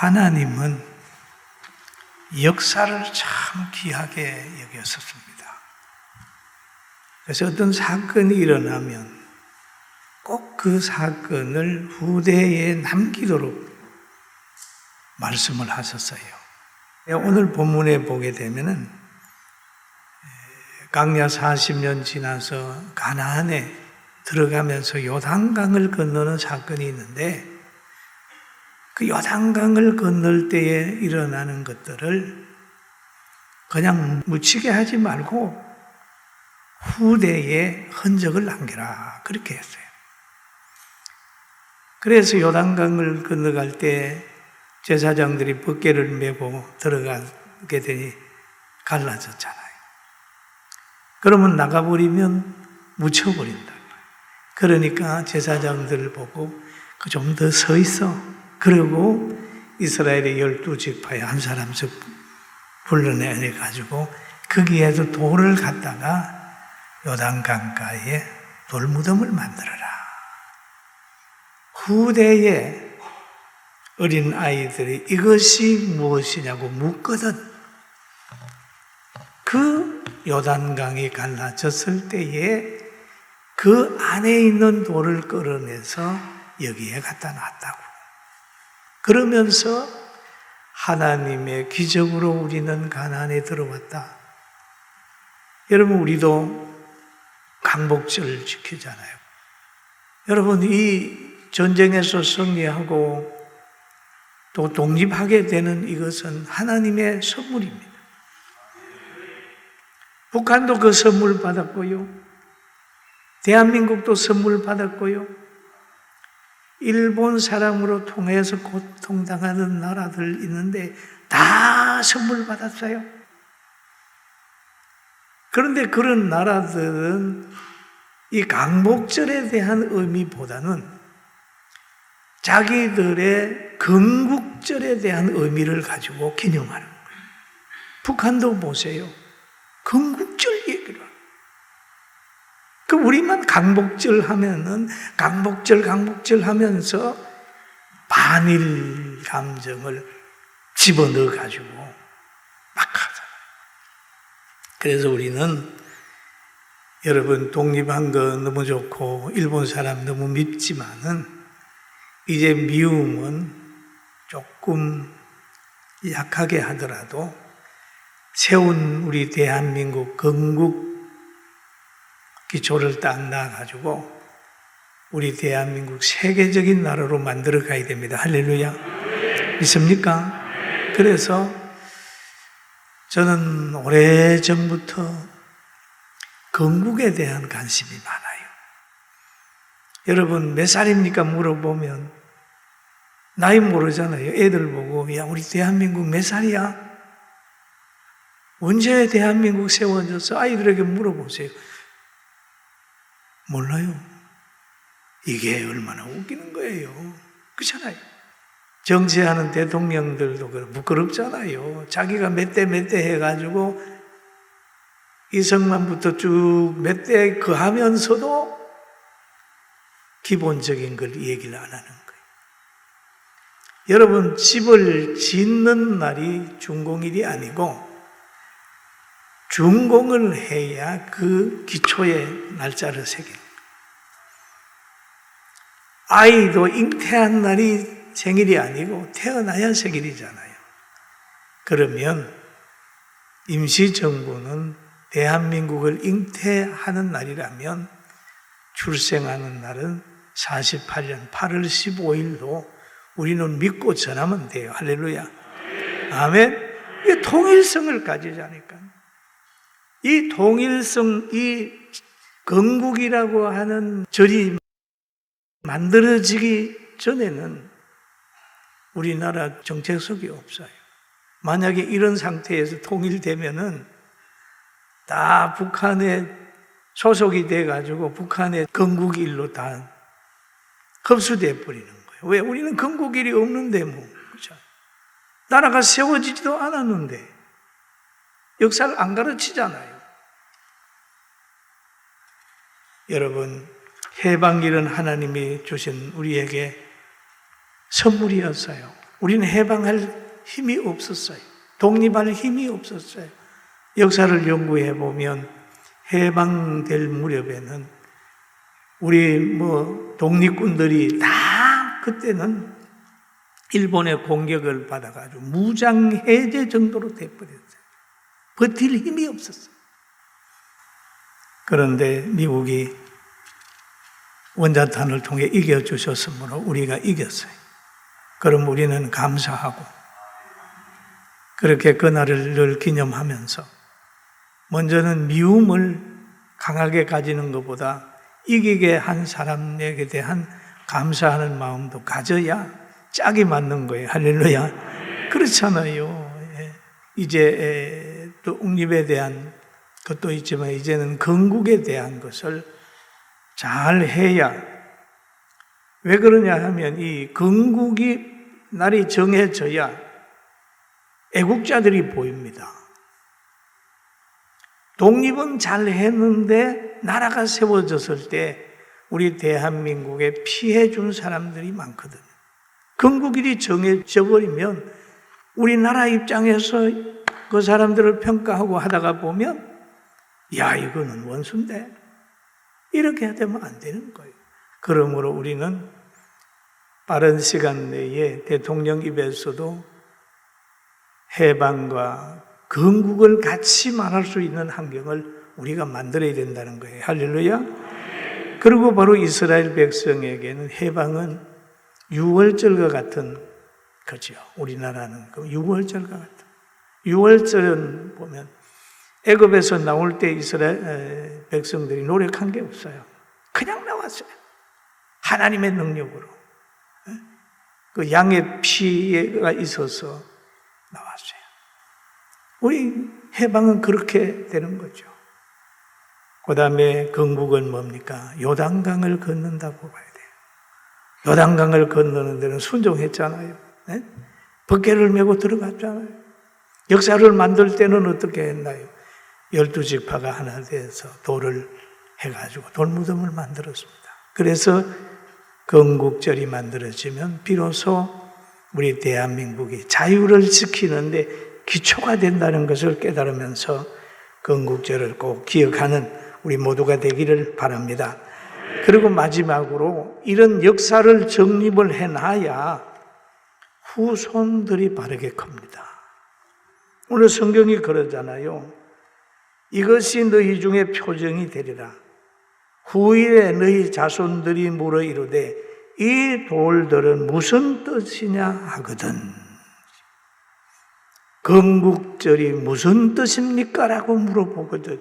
하나님은 역사를 참 귀하게 여겼었습니다. 그래서 어떤 사건이 일어나면 꼭 그 사건을 후대에 남기도록 말씀을 하셨어요. 오늘 본문에 보게 되면은 광야 40년 지나서 가나안에 들어가면서 요단강을 건너는 사건이 있는데 그 요단강을 건널 때에 일어나는 것들을 그냥 묻히게 하지 말고 후대에 흔적을 남겨라 그렇게 했어요. 그래서 요단강을 건너갈 때 제사장들이 벗개를 메고 들어가게 되니 갈라졌잖아요. 그러면 나가버리면 묻혀버린다. 그러니까 제사장들을 보고 좀 더 서 있어. 그리고 이스라엘의 12지파에 한 사람씩 불러내가지고 거기에서 돌을 갖다가 요단강가에 돌무덤을 만들어라. 후대에 어린 아이들이 이것이 무엇이냐고 묻거든. 그 요단강이 갈라졌을 때에 그 안에 있는 돌을 끌어내서 여기에 갖다 놨다고. 그러면서 하나님의 기적으로 우리는 가나안에 들어왔다. 여러분, 우리도 강복절을 지키잖아요. 여러분, 이 전쟁에서 승리하고 또 독립하게 되는 이것은 하나님의 선물입니다. 북한도 그 선물 받았고요. 대한민국도 선물 받았고요. 일본 사람으로 통해서 고통당하는 나라들 있는데 다 선물 받았어요. 그런데 그런 나라들은 이 강복절에 대한 의미보다는 자기들의 건국절에 대한 의미를 가지고 기념하는 거예요. 북한도 보세요. 건국절 얘기를 하고. 그 우리만 강복절 하면은 강복절 하면서 반일 감정을 집어넣어 가지고 막 하잖아요. 그래서 우리는 여러분 독립한 거 너무 좋고 일본 사람 너무 밉지만은 이제 미움은 조금 약하게 하더라도 세운 우리 대한민국 건국 기초를 딱 놔가지고 우리 대한민국 세계적인 나라로 만들어 가야 됩니다. 할렐루야. 믿습니까? 그래서 저는 오래전부터 건국에 대한 관심이 많아요. 여러분 몇 살입니까? 물어보면 나이 모르잖아요. 애들 보고 야 우리 대한민국 몇 살이야? 언제 대한민국 세워졌어? 아이들에게 물어보세요. 몰라요. 이게 얼마나 웃기는 거예요. 그렇잖아요. 정치하는 대통령들도 부끄럽잖아요. 자기가 몇 대 해가지고 이승만부터 쭉 몇 대 그 하면서도 기본적인 걸 얘기를 안 하는 거예요. 여러분 집을 짓는 날이 준공일이 아니고 준공을 해야 그 기초에 날짜를 새기는 거예요. 아이도 잉태한 날이 생일이 아니고 태어나야 생일이잖아요. 그러면 임시정부는 대한민국을 잉태하는 날이라면 출생하는 날은 48년 8월 15일로 우리는 믿고 전하면 돼요. 할렐루야. 아멘. 이 통일성을 가지자니까. 이 통일성, 이 건국이라고 하는 절이 만들어지기 전에는 우리나라 정체성이 없어요. 만약에 이런 상태에서 통일되면은 다 북한에 소속이 돼가지고 북한의 건국일로 다 흡수돼 버리는 거예요. 왜? 우리는 건국일이 없는데 뭐. 그렇죠? 나라가 세워지지도 않았는데 역사를 안 가르치잖아요. 여러분, 해방일은 하나님이 주신 우리에게 선물이었어요. 우리는 해방할 힘이 없었어요. 독립할 힘이 없었어요. 역사를 연구해 보면 해방될 무렵에는 우리 독립군들이 다 그때는 일본의 공격을 받아가지고 무장해제 정도로 돼버렸어요. 버틸 힘이 없었어요. 그런데 미국이 원자탄을 통해 이겨주셨으므로 우리가 이겼어요. 그럼 우리는 감사하고 그렇게 그날을 늘 기념하면서 먼저는 미움을 강하게 가지는 것보다 이기게 한 사람에게 대한 감사하는 마음도 가져야 짝이 맞는 거예요. 할렐루야. 그렇잖아요. 이제 독립에 대한 것도 있지만 이제는 건국에 대한 것을 잘 해야, 왜 그러냐 하면 이 건국이 날이 정해져야 애국자들이 보입니다. 독립은 잘 했는데 나라가 세워졌을 때 우리 대한민국에 피해 준 사람들이 많거든요. 건국일이 정해져 버리면 우리나라 입장에서 그 사람들을 평가하고 하다가 보면 야, 이거는 원수인데 이렇게 되면 안 되는 거예요. 그러므로 우리는 빠른 시간 내에 대통령 입에서도 해방과 건국을 같이 말할 수 있는 환경을 우리가 만들어야 된다는 거예요. 할렐루야. 그리고 바로 이스라엘 백성에게는 해방은 유월절과 같은 거죠. 우리나라는 그 유월절과 같은. 유월절은 보면 애굽에서 나올 때 이스라엘 백성들이 노력한 게 없어요. 그냥 나왔어요. 하나님의 능력으로. 그 양의 피가 있어서 나왔어요. 우리 해방은 그렇게 되는 거죠. 그 다음에 건국은 뭡니까? 요단강을 건넌다고 봐야 돼요. 요단강을 건너는 데는 순종했잖아요. 네? 법궤를 메고 들어갔잖아요. 역사를 만들 때는 어떻게 했나요? 12지파가 하나 돼서 돌을 해가지고 돌무덤을 만들었습니다. 그래서 건국절이 만들어지면 비로소 우리 대한민국이 자유를 지키는데 기초가 된다는 것을 깨달으면서 건국절을 꼭 기억하는 우리 모두가 되기를 바랍니다. 그리고 마지막으로 이런 역사를 정립을 해놔야 후손들이 바르게 큽니다. 오늘 성경이 그러잖아요. 이것이 너희 중에 표정이 되리라. 후일에 너희 자손들이 물어 이르되 이 돌들은 무슨 뜻이냐 하거든. 건국절이 무슨 뜻입니까? 라고 물어보거든.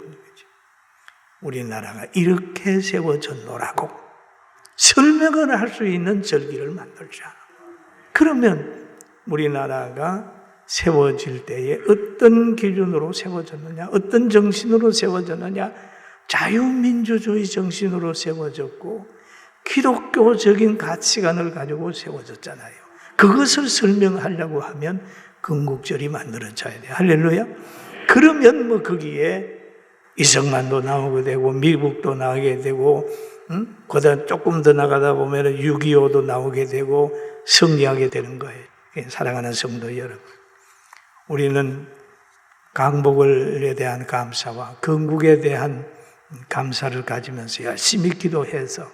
우리나라가 이렇게 세워졌노라고 설명을 할 수 있는 절기를 만들자. 그러면 우리나라가 세워질 때에 어떤 기준으로 세워졌느냐, 어떤 정신으로 세워졌느냐, 자유민주주의 정신으로 세워졌고 기독교적인 가치관을 가지고 세워졌잖아요. 그것을 설명하려고 하면 건국절이 만들어져야 돼요. 할렐루야. 그러면 거기에 이승만도 나오게 되고 미국도 나오게 되고 그다음 조금 더 나가다 보면 6.25도 나오게 되고 승리하게 되는 거예요. 사랑하는 성도 여러분, 우리는 강복을에 대한 감사와 건국에 대한 감사를 가지면서 열심히 기도해서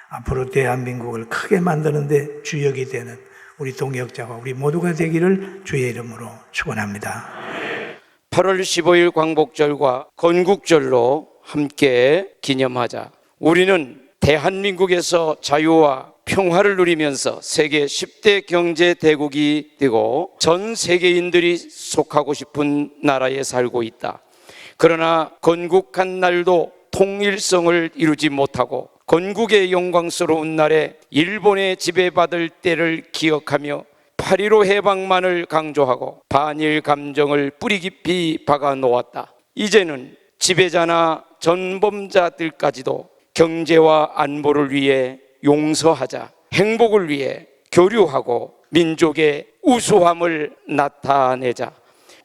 앞으로 대한민국을 크게 만드는 데 주역이 되는 우리 동역자와 우리 모두가 되기를 주의 이름으로 축원합니다. 8월 15일 광복절과 건국절로 함께 기념하자. 우리는 대한민국에서 자유와 평화를 누리면서 세계 10대 경제 대국이 되고 전 세계인들이 속하고 싶은 나라에 살고 있다. 그러나 건국한 날도 통일성을 이루지 못하고 건국의 영광스러운 날에 일본의 지배받을 때를 기억하며 8.15 해방만을 강조하고 반일 감정을 뿌리 깊이 박아 놓았다. 이제는 지배자나 전범자들까지도 경제와 안보를 위해 용서하자, 행복을 위해 교류하고 민족의 우수함을 나타내자.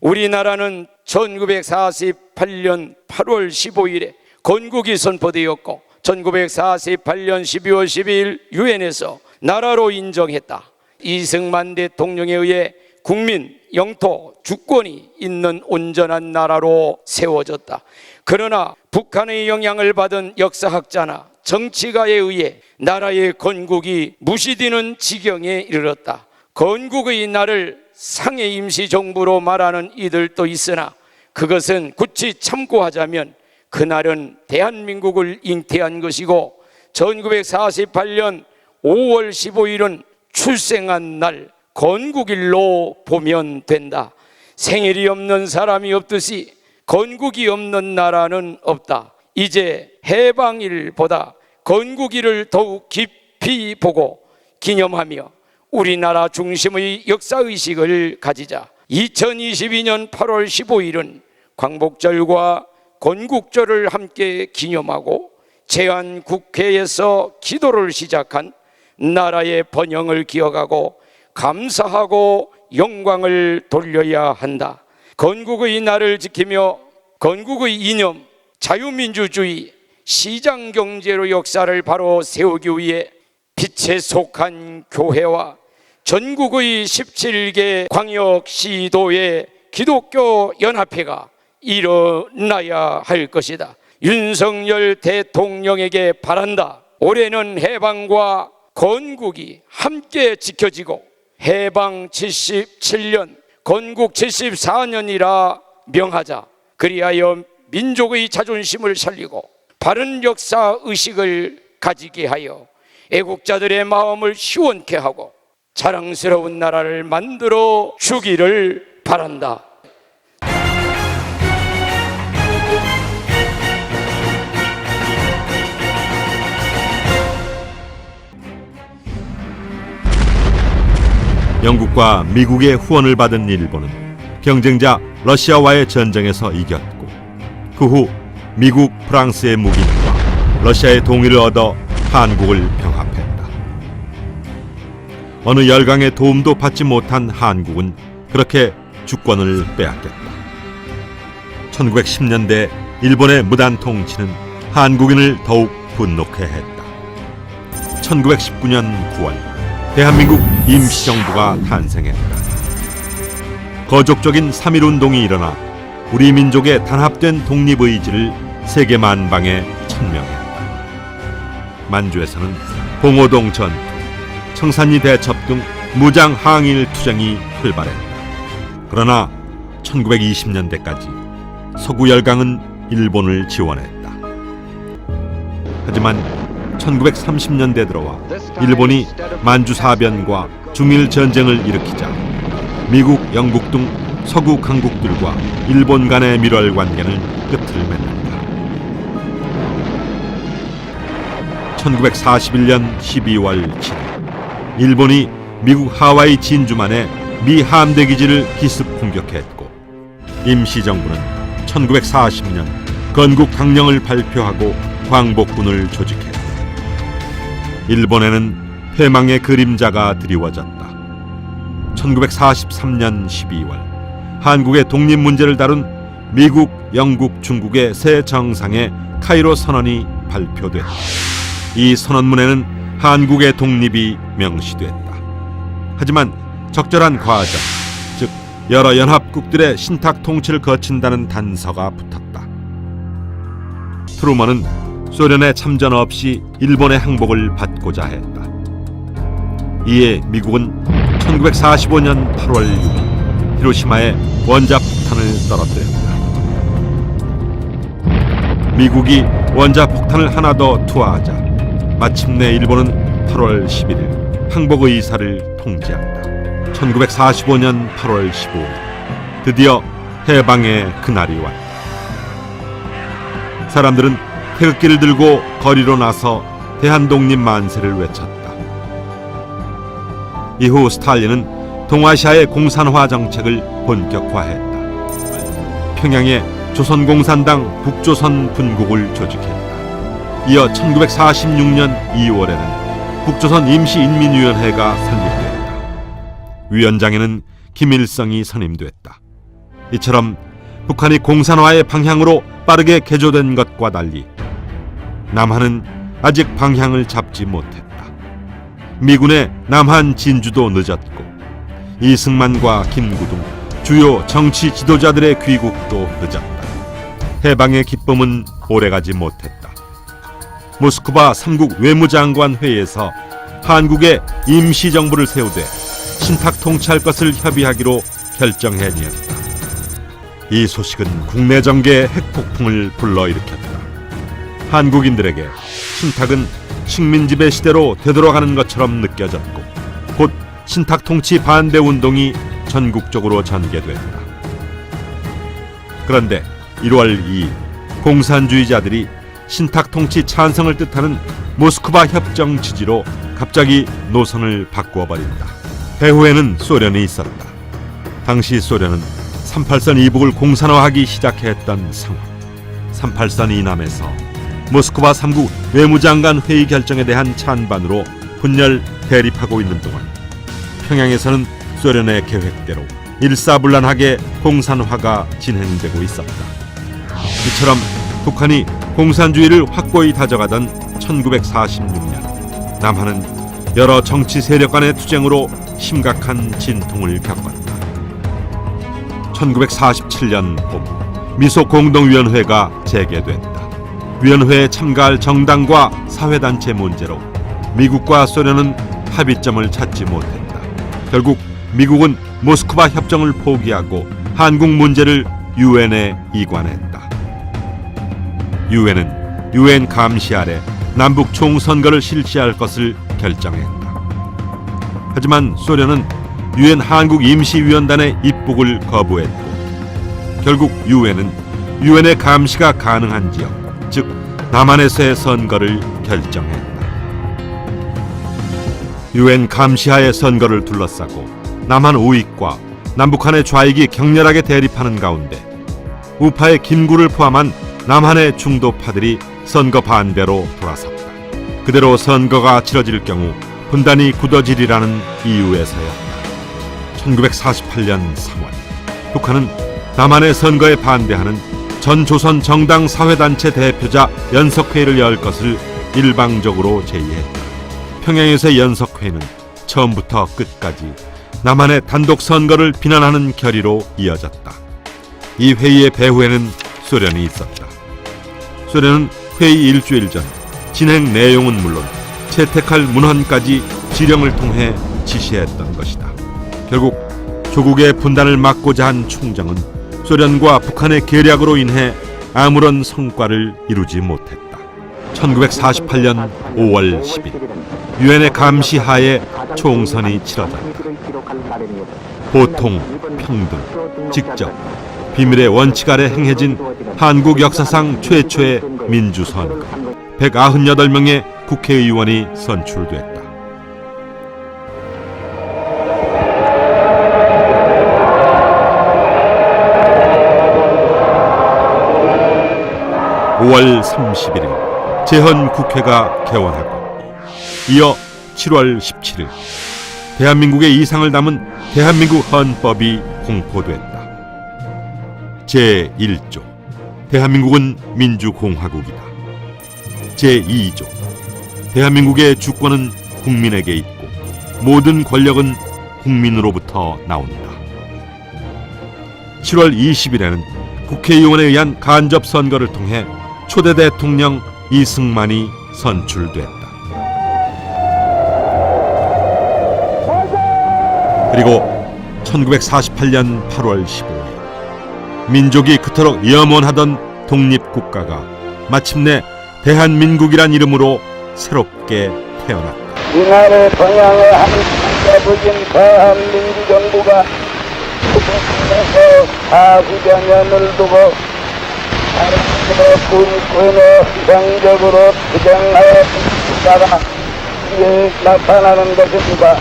우리나라는 1948년 8월 15일에 건국이 선포되었고 1948년 12월 12일 유엔에서 나라로 인정했다. 이승만 대통령에 의해 국민, 영토, 주권이 있는 온전한 나라로 세워졌다. 그러나 북한의 영향을 받은 역사학자나 정치가에 의해 나라의 건국이 무시되는 지경에 이르렀다. 건국의 날을 상해 임시정부로 말하는 이들도 있으나 그것은 굳이 참고하자면 그날은 대한민국을 잉태한 것이고 1948년 5월 15일은 출생한 날 건국일로 보면 된다. 생일이 없는 사람이 없듯이 건국이 없는 나라는 없다. 이제 해방일보다 건국일을 더욱 깊이 보고 기념하며 우리나라 중심의 역사의식을 가지자. 2022년 8월 15일은 광복절과 건국절을 함께 기념하고 제한국회에서 기도를 시작한 나라의 번영을 기억하고 감사하고 영광을 돌려야 한다. 건국의 날을 지키며 건국의 이념, 자유민주주의, 시장경제로 역사를 바로 세우기 위해 빛에 속한 교회와 전국의 17개 광역시도의 기독교 연합회가 일어나야 할 것이다. 윤석열 대통령에게 바란다. 올해는 해방과 건국이 함께 지켜지고 해방 77년, 건국 74년이라 명하자. 그리하여 민족의 자존심을 살리고 바른 역사 의식을 가지게 하여 애국자들의 마음을 시원케 하고 자랑스러운 나라를 만들어 주기를 바란다. 영국과 미국의 후원을 받은 일본은 경쟁자 러시아와의 전쟁에서 이겼고 그 후 미국, 프랑스의 묵인과 러시아의 동의를 얻어 한국을 병합했다. 어느 열강의 도움도 받지 못한 한국은 그렇게 주권을 빼앗겼다. 1910년대 일본의 무단 통치는 한국인을 더욱 분노케 했다. 1919년 9월 대한민국 임시정부가 탄생했다. 거족적인 3.1운동이 일어나 우리 민족의 단합된 독립의지를 세계 만방에 천명했다. 만주에서는 봉오동 전투, 청산리 대첩 등 무장 항일 투쟁이 활발했다. 그러나 1920년대까지 서구 열강은 일본을 지원했다. 하지만 1930년대 들어와 일본이 만주사변과 중일 전쟁을 일으키자 미국, 영국 등 서구 강국들과 일본 간의 밀월 관계는 끝을 맺는다. 1941년 12월 7일 일본이 미국 하와이 진주만의 미 함대 기지를 기습 공격했고 임시정부는 1940년 건국 강령을 발표하고 광복군을 조직했다. 일본에는 패망의 그림자가 드리워졌다. 1943년 12월 한국의 독립 문제를 다룬 미국, 영국, 중국의 새 정상의 카이로 선언이 발표됐다. 이 선언문에는 한국의 독립이 명시됐다. 하지만 적절한 과정, 즉 여러 연합국들의 신탁 통치를 거친다는 단서가 붙었다. 트루먼은 소련의 참전 없이 일본의 항복을 받고자 했다. 이에 미국은 1945년 8월 6일 히로시마에 원자폭탄을 떨어뜨렸다. 미국이 원자폭탄을 하나 더 투하하자 마침내 일본은 8월 11일 항복 의사를 통지한다. 1945년 8월 15일 드디어 해방의 그날이 왔다. 사람들은 태극기를 들고 거리로 나서 대한독립 만세를 외쳤다. 이후 스탈린은 동아시아의 공산화 정책을 본격화했다. 평양에 조선공산당 북조선 분국을 조직했다. 이어 1946년 2월에는 북조선 임시인민위원회가 설립됐다. 위원장에는 김일성이 선임됐다. 이처럼 북한이 공산화의 방향으로 빠르게 개조된 것과 달리 남한은 아직 방향을 잡지 못했다. 미군의 남한 진주도 늦었고 이승만과 김구 등 주요 정치 지도자들의 귀국도 늦었다. 해방의 기쁨은 오래가지 못했다. 모스크바 3국 외무장관 회의에서 한국에 임시정부를 세우되 신탁 통치할 것을 협의하기로 결정해내었다. 이 소식은 국내 정계의 핵폭풍을 불러일으켰다. 한국인들에게 신탁은 식민지배 시대로 되돌아가는 것처럼 느껴졌고 곧 신탁 통치 반대 운동이 전국적으로 전개됐다. 그런데 1월 2일 공산주의자들이 신탁 통치 찬성을 뜻하는 모스크바 협정 지지로 갑자기 노선을 바꾸어 버린다. 배후에는 소련이 있었다. 당시 소련은 38선 이북을 공산화하기 시작했던 상황. 38선 이남에서 모스크바 3국 외무장관 회의 결정에 대한 찬반으로 분열 대립하고 있는 동안 평양에서는 소련의 계획대로 일사불란하게 공산화가 진행되고 있었다. 이처럼 북한이 공산주의를 확고히 다져가던 1946년 남한은 여러 정치 세력 간의 투쟁으로 심각한 진통을 겪었다. 1947년 봄 미소 공동위원회가 재개됐다. 위원회에 참가할 정당과 사회단체 문제로 미국과 소련은 합의점을 찾지 못했다. 결국 미국은 모스크바 협정을 포기하고 한국 문제를 유엔에 이관했다. 유엔은 유엔 감시 아래 남북 총선거를 실시할 것을 결정했다. 하지만 소련은 유엔 한국 임시위원단의 입국을 거부했고 결국 유엔은 유엔의 감시가 가능한 지역, 즉 남한에서의 선거를 결정했다. 유엔 감시하의 선거를 둘러싸고 남한 우익과 남북한의 좌익이 격렬하게 대립하는 가운데 우파의 김구를 포함한 남한의 중도파들이 선거 반대로 돌아섰다. 그대로 선거가 치러질 경우 분단이 굳어지리라는 이유에서였다. 1948년 3월 북한은 남한의 선거에 반대하는 전 조선 정당 사회단체 대표자 연석회의를 열 것을 일방적으로 제의했다. 평양에서의 연석회의는 처음부터 끝까지 남한의 단독 선거를 비난하는 결의로 이어졌다. 이 회의의 배후에는 소련이 있었다. 소련은 회의 일주일 전 진행 내용은 물론 채택할 문헌까지 지령을 통해 지시했던 것이다. 결국 조국의 분단을 막고자 한 충정은 소련과 북한의 계략으로 인해 아무런 성과를 이루지 못했다. 1948년 5월 10일 유엔의 감시하에 총선이 치러졌다. 보통, 평등, 직접, 비밀의 원칙 아래 행해진 한국 역사상 최초의 민주선거 198명의 국회의원이 선출됐다. (5월 31일) 제헌국회가 개원하고 이어 7월 17일 대한민국의 이상을 담은 대한민국 헌법이 공포됐다. 제1조 대한민국은 민주공화국이다. 제2조 대한민국의 주권은 국민에게 있고 모든 권력은 국민으로부터 나온다. 7월 20일에는 국회의원에 의한 간접선거를 통해 초대 대통령 이승만이 선출됐다. 그리고 1948년 8월 15일 민족이 그토록 염원하던 독립국가가 마침내 대한민국이란 이름으로 새롭게 태어났다. 이날의 동양의 한국자부진 대한민주정부가 수도권에서 40여 년을 두고 사람들의 군권에 희생적으로 투쟁하여 국가가 이에 나타나는 것입니다.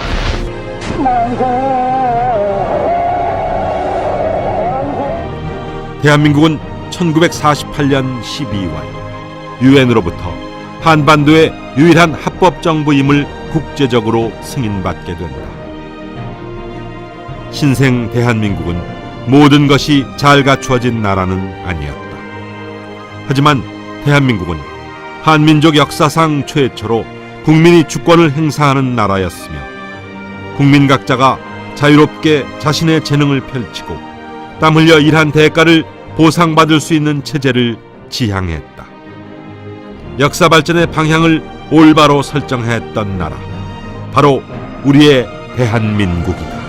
대한민국은 1948년 12월 유엔으로부터 한반도의 유일한 합법정부임을 국제적으로 승인받게 된다. 신생 대한민국은 모든 것이 잘 갖추어진 나라는 아니었다. 하지만 대한민국은 한민족 역사상 최초로 국민이 주권을 행사하는 나라였으며 국민 각자가 자유롭게 자신의 재능을 펼치고 땀 흘려 일한 대가를 보상받을 수 있는 체제를 지향했다. 역사 발전의 방향을 올바로 설정했던 나라, 바로 우리의 대한민국이다.